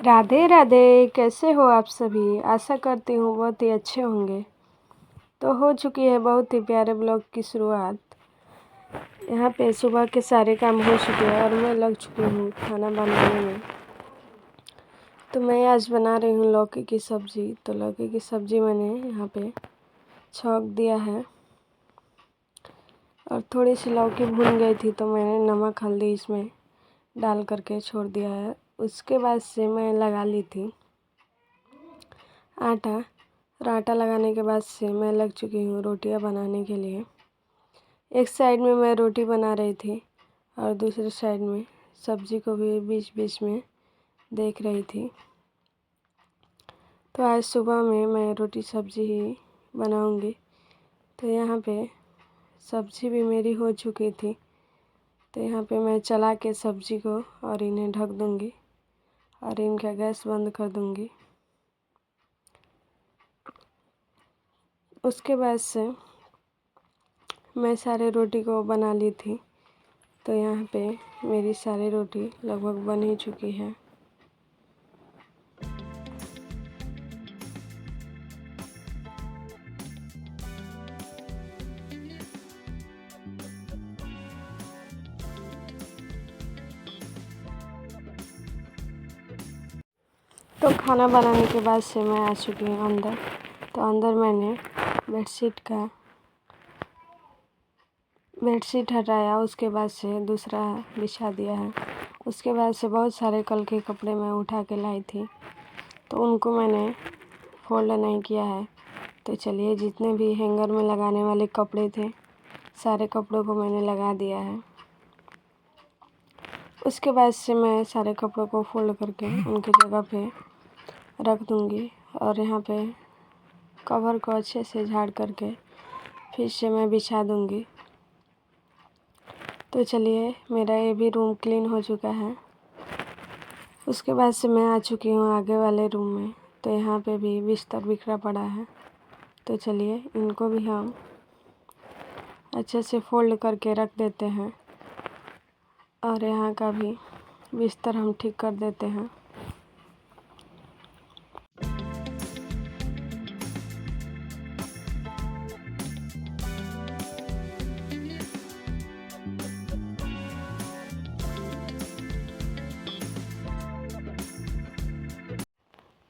राधे राधे। कैसे हो आप सभी? आशा करती हूँ बहुत ही अच्छे होंगे। तो हो चुकी है बहुत ही प्यारे ब्लॉग की शुरुआत। यहाँ पे सुबह के सारे काम हो चुके हैं और मैं लग चुकी हूँ खाना बनाने में। तो मैं आज बना रही हूँ लौकी की सब्ज़ी। तो लौकी की सब्ज़ी मैंने यहाँ पे छौंक दिया है और थोड़ी सी लौकी भून गई थी तो मैंने नमक हल्दी इसमें डाल करके छोड़ दिया है। उसके बाद से मैं लगा ली थी आटा, और आटा लगाने के बाद से मैं लग चुकी हूँ रोटियां बनाने के लिए। एक साइड में मैं रोटी बना रही थी और दूसरे साइड में सब्ज़ी को भी बीच बीच में देख रही थी। तो आज सुबह में मैं रोटी सब्ज़ी ही बनाऊंगी। तो यहाँ पे सब्ज़ी भी मेरी हो चुकी थी। तो यहाँ पे मैं चला के सब्ज़ी को और इन्हें ढक दूँगी और इनका गैस बंद कर दूँगी। उसके बाद से मैं सारे रोटी को बना ली थी। तो यहाँ पे मेरी सारी रोटी लगभग बन ही चुकी है। तो खाना बनाने के बाद से मैं आ चुकी हूँ अंदर। तो अंदर मैंने बेडशीट हटाया, उसके बाद से दूसरा बिछा दिया है। उसके बाद से बहुत सारे कल के कपड़े मैं उठा के लाई थी तो उनको मैंने फोल्ड नहीं किया है। तो चलिए, जितने भी हैंगर में लगाने वाले कपड़े थे सारे कपड़ों को मैंने लगा दिया है। उसके बाद से मैं सारे कपड़ों को फोल्ड करके उनकी जगह पे रख दूँगी और यहाँ पे कवर को अच्छे से झाड़ करके फिर से मैं बिछा दूँगी। तो चलिए, मेरा ये भी रूम क्लीन हो चुका है। उसके बाद से मैं आ चुकी हूँ आगे वाले रूम में। तो यहाँ पे भी बिस्तर बिखरा पड़ा है। तो चलिए, इनको भी हम अच्छे से फोल्ड करके रख देते हैं और यहाँ का भी बिस्तर हम ठीक कर देते हैं।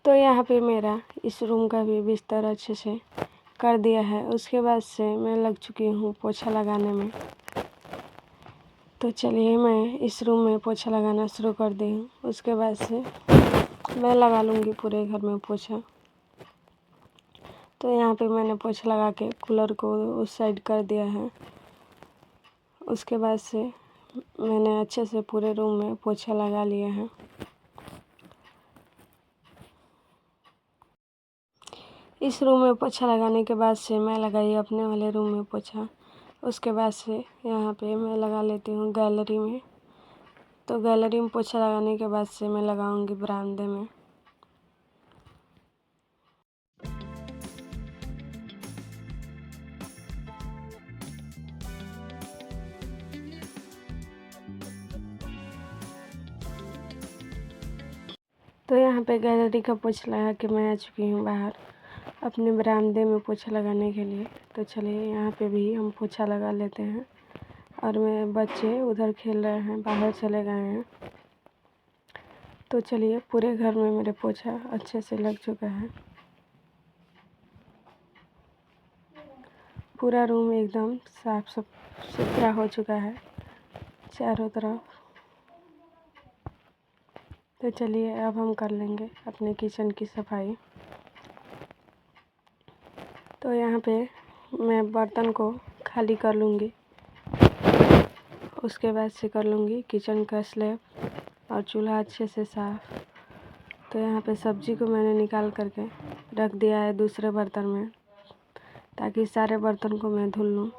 तो यहाँ पे मेरा इस रूम का भी बिस्तर अच्छे से कर दिया है। उसके बाद से मैं लग चुकी हूँ पोछा लगाने में। तो चलिए, मैं इस रूम में पोछा लगाना शुरू कर दी हूँ। उसके बाद से मैं लगा लूँगी पूरे घर में पोछा। तो यहाँ पे मैंने पोछा लगा के कूलर को उस साइड कर दिया है। उसके बाद से मैंने अच्छे से पूरे रूम में पोछा लगा लिया है। इस रूम में पोछा लगाने के बाद से मैं लगाई अपने वाले रूम में पोछा। उसके बाद से यहाँ पे मैं लगा लेती हूँ गैलरी में। तो गैलरी में पोछा लगाने के बाद से मैं लगाऊंगी बरामदे में। तो यहाँ पे गैलरी का पोछा लगा के मैं आ चुकी हूँ बाहर अपने बरामदे में पोछा लगाने के लिए। तो चलिए, यहाँ पे भी हम पोछा लगा लेते हैं। और मेरे बच्चे उधर खेल रहे हैं, बाहर चले गए हैं। तो चलिए, पूरे घर में मेरे पोछा अच्छे से लग चुका है। पूरा रूम एकदम साफ सुथरा हो चुका है चारों तरफ। तो चलिए, अब हम कर लेंगे अपने किचन की सफाई। तो यहाँ पे मैं बर्तन को खाली कर लूँगी। उसके बाद से कर लूँगी किचन का स्लैब और चूल्हा अच्छे से साफ़। तो यहाँ पे सब्ज़ी को मैंने निकाल करके रख दिया है दूसरे बर्तन में, ताकि सारे बर्तन को मैं धुल लूँ।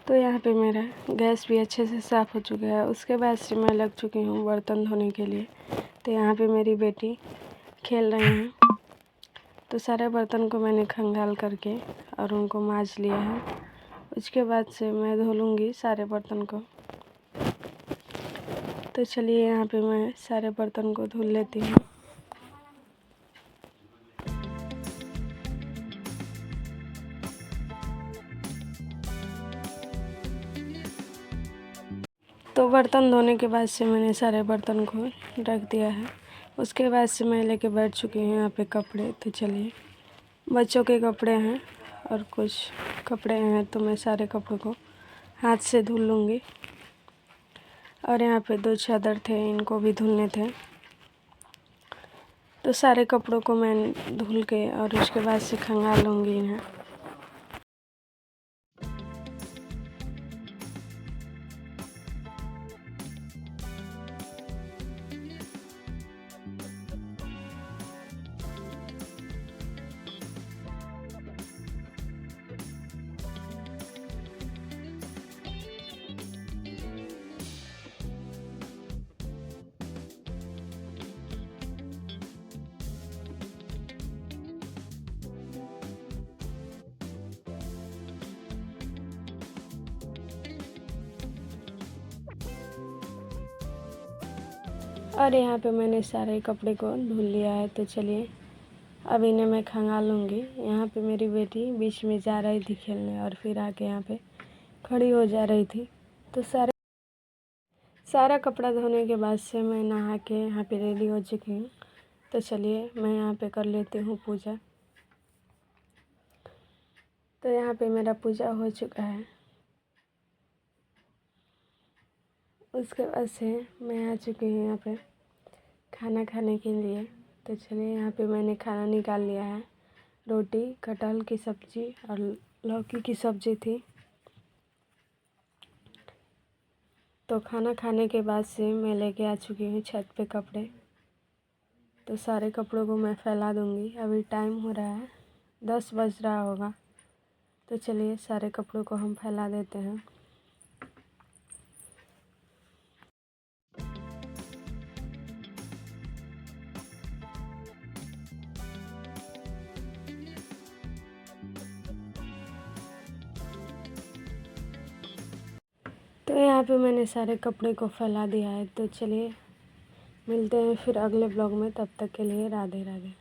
तो यहाँ पे मेरा गैस भी अच्छे से साफ़ हो चुका है। उसके बाद से मैं लग चुकी हूँ बर्तन धोने के लिए। तो यहाँ पे मेरी बेटी खेल रही हैं। तो सारे बर्तन को मैंने खंगाल करके और उनको मांज लिया है। उसके बाद से मैं धो लूँगी सारे बर्तन को। तो चलिए यहाँ पे मैं सारे बर्तन को धुल लेती हूँ। तो बर्तन धोने के बाद से मैंने सारे बर्तन को रख दिया है। उसके बाद से मैं लेके बैठ चुकी हूँ यहाँ पे कपड़े। तो चलिए, बच्चों के कपड़े हैं और कुछ कपड़े हैं, तो मैं सारे कपड़ों को हाथ से धुल लूँगी। और यहाँ पे 2 चादर थे, इनको भी धुलने थे। तो सारे कपड़ों को मैं धुल के और उसके बाद से खंगाल लूँगी इन्हें। और यहाँ पे मैंने सारे कपड़े को धुल लिया है। तो चलिए, अब इन्हें मैं खंगाल लूँगी। यहाँ पे मेरी बेटी बीच में जा रही थी खेलने और फिर आके यहाँ पे खड़ी हो जा रही थी। तो सारा कपड़ा धोने के बाद से मैं नहा के यहाँ पे रेडी हो चुकी हूँ। तो चलिए, मैं यहाँ पे कर लेती हूँ पूजा। तो यहाँ पे मेरा पूजा हो चुका है। उसके बाद से मैं आ चुकी हूँ यहाँ पे खाना खाने के लिए। तो चलिए, यहाँ पे मैंने खाना निकाल लिया है। रोटी, कटहल की सब्ज़ी और लौकी की सब्ज़ी थी। तो खाना खाने के बाद से मैं लेके आ चुकी हूँ छत पे कपड़े। तो सारे कपड़ों को मैं फैला दूँगी। अभी टाइम हो रहा है 10 बज रहा होगा। तो चलिए, सारे कपड़ों को हम फैला देते हैं। तो यहाँ पे मैंने सारे कपड़े को फैला दिया है। तो चलिए, मिलते हैं फिर अगले ब्लॉग में। तब तक के लिए राधे राधे।